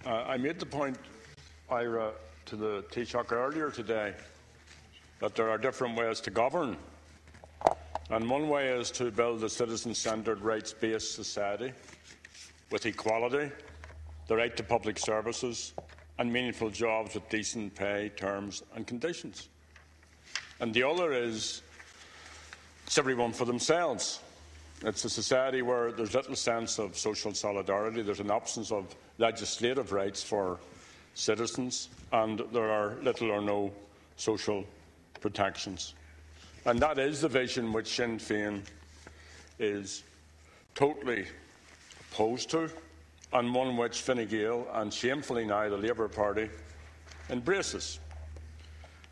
I made the point, Ira, to the Taoiseach earlier today that there are different ways to govern. And one way is to build a citizen-centred, rights-based society with equality, the right to public services and meaningful jobs with decent pay, terms and conditions. And the other is it's everyone for themselves. It's a society where there's little sense of social solidarity, there's an absence of legislative rights for citizens, and there are little or no social protections. And that is the vision which Sinn Féin is totally opposed to, and one which Fine Gael and shamefully now the Labour Party embraces.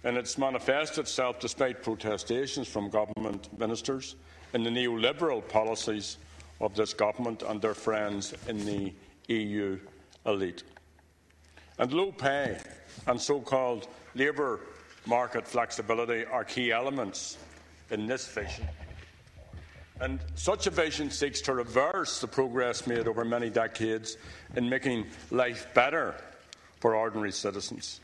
And it's manifested itself, despite protestations from government ministers, in the neoliberal policies of this government and their friends in the EU elite. And low pay and so-called labour market flexibility are key elements in this vision. And such a vision seeks to reverse the progress made over many decades in making life better for ordinary citizens.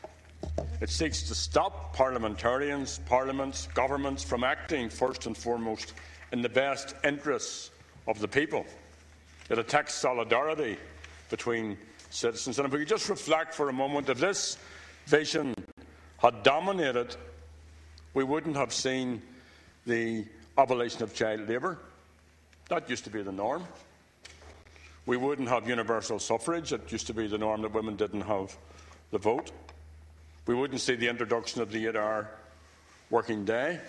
It seeks to stop parliamentarians, parliaments, governments from acting first and foremost in the best interests of the people. It attacks solidarity between citizens. And if we could just reflect for a moment, if this vision had dominated, we wouldn't have seen the abolition of child labour. That used to be the norm. We wouldn't have universal suffrage. It used to be the norm that women didn't have the vote. We wouldn't see the introduction of the 8-hour working day.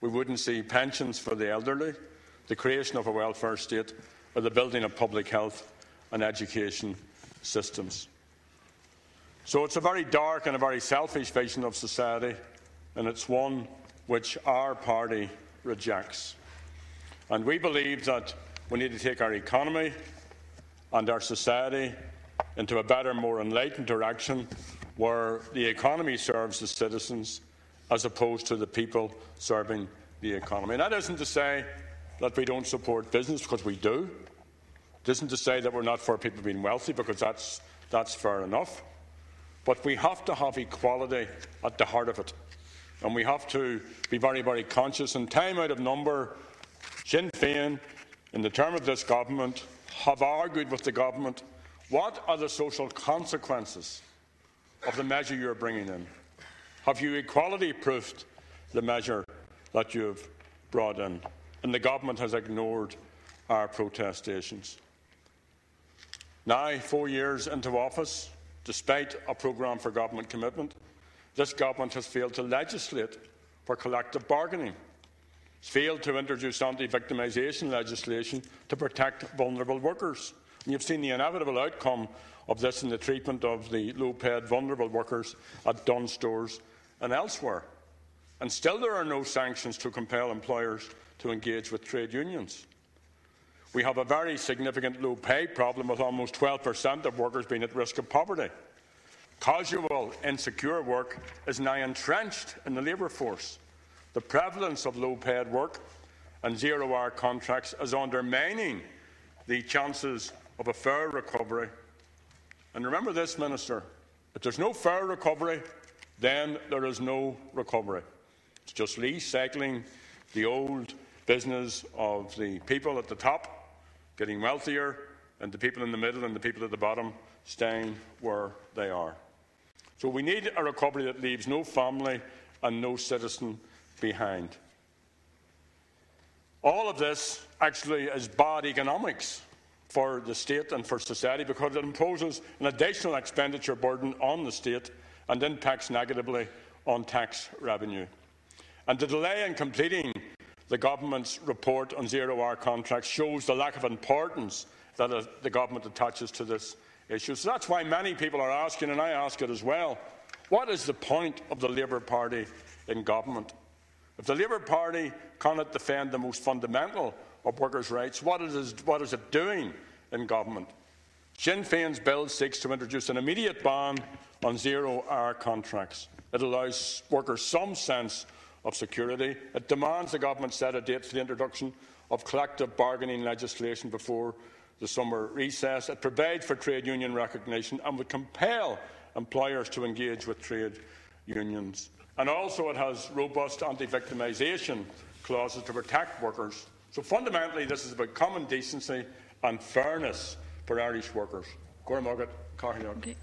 We wouldn't see pensions for the elderly, the creation of a welfare state, or the building of public health and education systems. So it's a very dark and a very selfish vision of society, and it's one which our party rejects. And we believe that we need to take our economy and our society into a better, more enlightened direction where the economy serves the citizens as opposed to the people serving the economy. And that isn't to say that we don't support business, because we do. It isn't to say that we're not for people being wealthy, because that's fair enough. But we have to have equality at the heart of it. And we have to be very, very conscious. And time out of number, Sinn Féin, in the term of this government, have argued with the government, what are the social consequences of the measure you're bringing in? Have you equality-proofed the measure that you've brought in? And the government has ignored our protestations. Now, 4 years into office, despite a programme for government commitment, this government has failed to legislate for collective bargaining. It's failed to introduce anti-victimisation legislation to protect vulnerable workers. And you've seen the inevitable outcome of this in the treatment of the low-paid vulnerable workers at Dunnes Stores and elsewhere. And still there are no sanctions to compel employers to engage with trade unions. We have a very significant low pay problem, with almost 12% of workers being at risk of poverty. Casual, insecure work is now entrenched in the labour force. The prevalence of low-paid work and zero-hour contracts is undermining the chances of a fair recovery. And remember this, Minister, if there's no fair recovery, then there is no recovery. It's just recycling the old business of the people at the top getting wealthier, and the people in the middle and the people at the bottom staying where they are. So we need a recovery that leaves no family and no citizen behind. All of this actually is bad economics for the state and for society, because it imposes an additional expenditure burden on the state and impacts negatively on tax revenue. And the delay in completing the government's report on zero-hour contracts shows the lack of importance that the government attaches to this issue. So that's why many people are asking, and I ask it as well, what is the point of the Labour Party in government? If the Labour Party cannot defend the most fundamental of workers' rights, what is it doing in government? Sinn Féin's bill seeks to introduce an immediate ban on zero-hour contracts. It allows workers some sense of security. It demands the government set a date for the introduction of collective bargaining legislation before the summer recess. It provides for trade union recognition and would compel employers to engage with trade unions. And also it has robust anti-victimisation clauses to protect workers. So fundamentally this is about common decency and fairness for Irish workers. Okay.